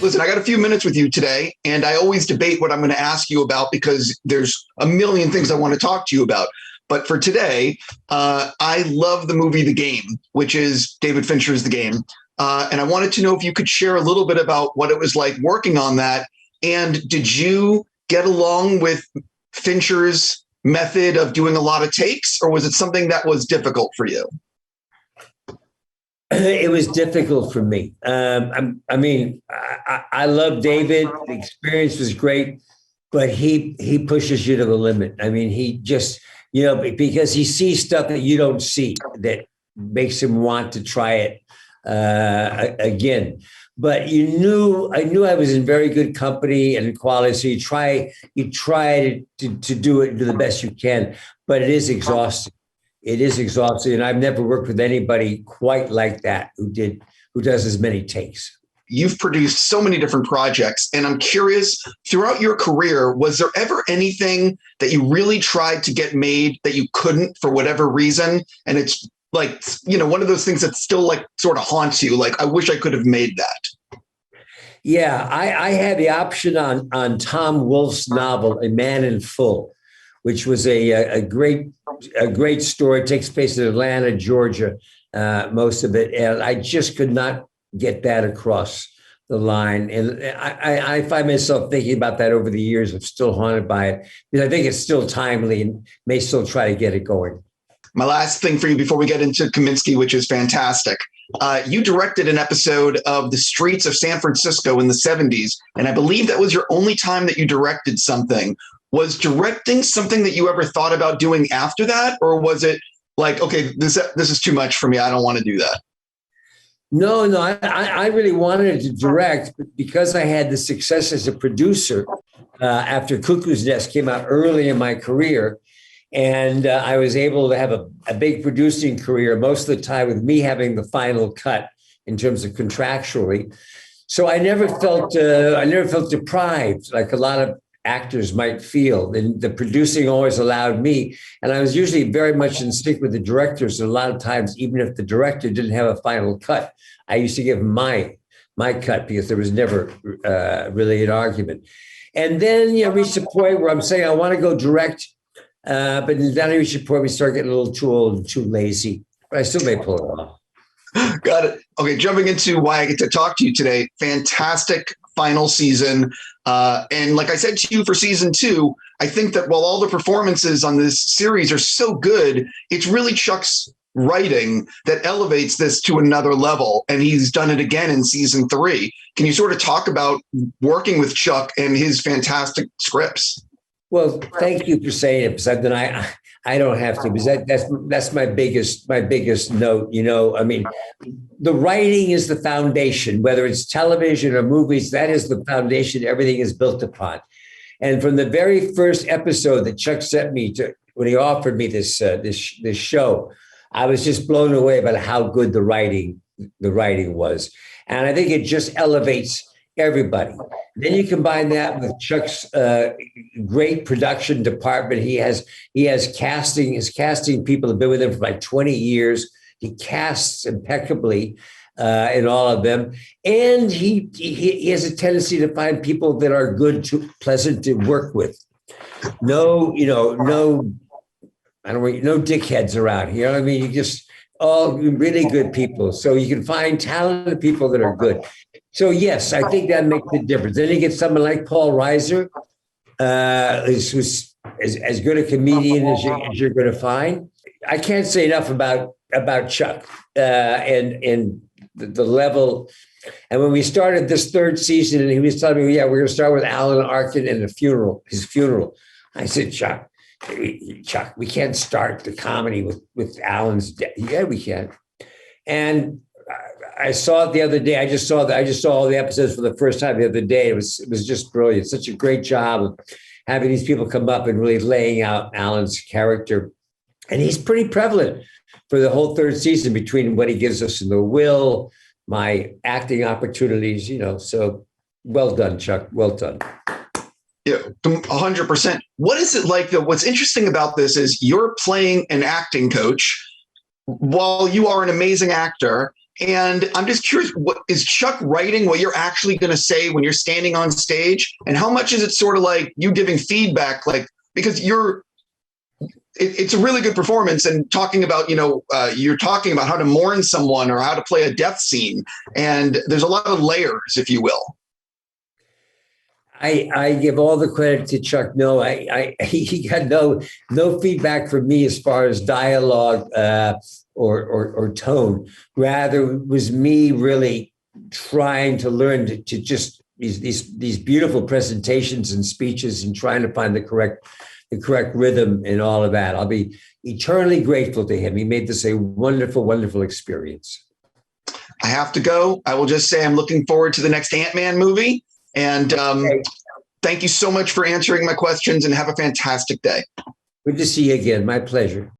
Listen, I got a few minutes with you today, and I always debate what I'm going to ask you about because there's a million things I want to talk to you about. But for today, I love the movie The Game, which is David Fincher's The Game. And I wanted to know if you could share a little bit about what it was like working on that. And did you get along with Fincher's method of doing a lot of takes, or was it something that was difficult for you? It was difficult for me. I love David. The experience was great, but he pushes you to the limit. I mean, he just, because he sees stuff that you don't see that makes him want to try it again. But I knew I was in very good company and quality. So you try to do it, do the best you can, but it is exhausting. It is exhausting. And I've never worked with anybody quite like that who does as many takes. You've produced so many different projects, and I'm curious, throughout your career, was there ever anything that you really tried to get made that you couldn't for whatever reason? And it's like, one of those things that still like sort of haunts you. Like, I wish I could have made that. Yeah, I had the option on Tom Wolfe's novel, A Man in Full, which was a great story. It takes place in Atlanta, Georgia, most of it. And I just could not get that across the line. And I find myself thinking about that over the years. I'm still haunted by it because I think it's still timely and may still try to get it going. My last thing for you before we get into Kominsky, which is fantastic. You directed an episode of The Streets of San Francisco in the 70s. And I believe that was your only time that you directed something. Was directing something that you ever thought about doing after that? Or was it like, okay, this is too much for me, I don't want to do that? No, I really wanted to direct, but because I had the success as a producer after Cuckoo's Nest came out early in my career, and I was able to have a big producing career, most of the time with me having the final cut in terms of contractually. So I never felt deprived like a lot of actors might feel. And the producing always allowed me. And I was usually very much in sync with the directors. And a lot of times, even if the director didn't have a final cut, I used to give him my cut because there was never really an argument. And then, reached a point where I'm saying, I want to go direct. But then I reached a point we start getting a little too old and too lazy. But I still may pull it off. Got it. Okay, jumping into why I get to talk to you today. Fantastic final season. And like I said to you for season 2, I think that while all the performances on this series are so good, it's really Chuck's writing that elevates this to another level. And he's done it again in season 3. Can you sort of talk about working with Chuck and his fantastic scripts? Well, thank you for saying it, because then I don't have to, because that's my biggest note. I mean, the writing is the foundation, whether it's television or movies, that is the foundation everything is built upon. And from the very first episode that Chuck sent me to, when he offered me this show, I was just blown away by how good the writing was. And I think it just elevates everybody. Then you combine that with Chuck's great production department. He has casting. His casting people have been with him for like 20 years. He casts impeccably in all of them, and he has a tendency to find people that are good, pleasant to work with. No dickheads around here. I mean, you just all really good people. So you can find talented people that are good. So yes, I think that makes a difference. Then you get someone like Paul Reiser, who's as good a comedian as you're going to find. I can't say enough about Chuck and the level. And when we started this 3rd season, and he was telling me, we're going to start with Alan Arkin and his funeral. I said, Chuck, we can't start the comedy with Alan's death. Yeah, we can. And I saw it the other day. I just saw all the episodes for the first time the other day. It was just brilliant. Such a great job of having these people come up and really laying out Alan's character. And he's pretty prevalent for the whole 3rd season between what he gives us in The Will, my acting opportunities, so well done, Chuck. Well done. Yeah, 100%. What is it like, though? What's interesting about this is you're playing an acting coach while you are an amazing actor. And I'm just curious, what is Chuck writing what you're actually going to say when you're standing on stage? And how much is it sort of like you giving feedback? Like, because it's a really good performance, and talking about, you're talking about how to mourn someone or how to play a death scene. And there's a lot of layers, if you will. I give all the credit to Chuck. No, he got no feedback from me as far as dialogue or tone. Rather, it was me really trying to learn to just these beautiful presentations and speeches, and trying to find the correct rhythm and all of that. I'll be eternally grateful to him. He made this a wonderful, wonderful experience. I have to go. I will just say I'm looking forward to the next Ant-Man movie. And thank you so much for answering my questions, and have a fantastic day. Good to see you again. My pleasure.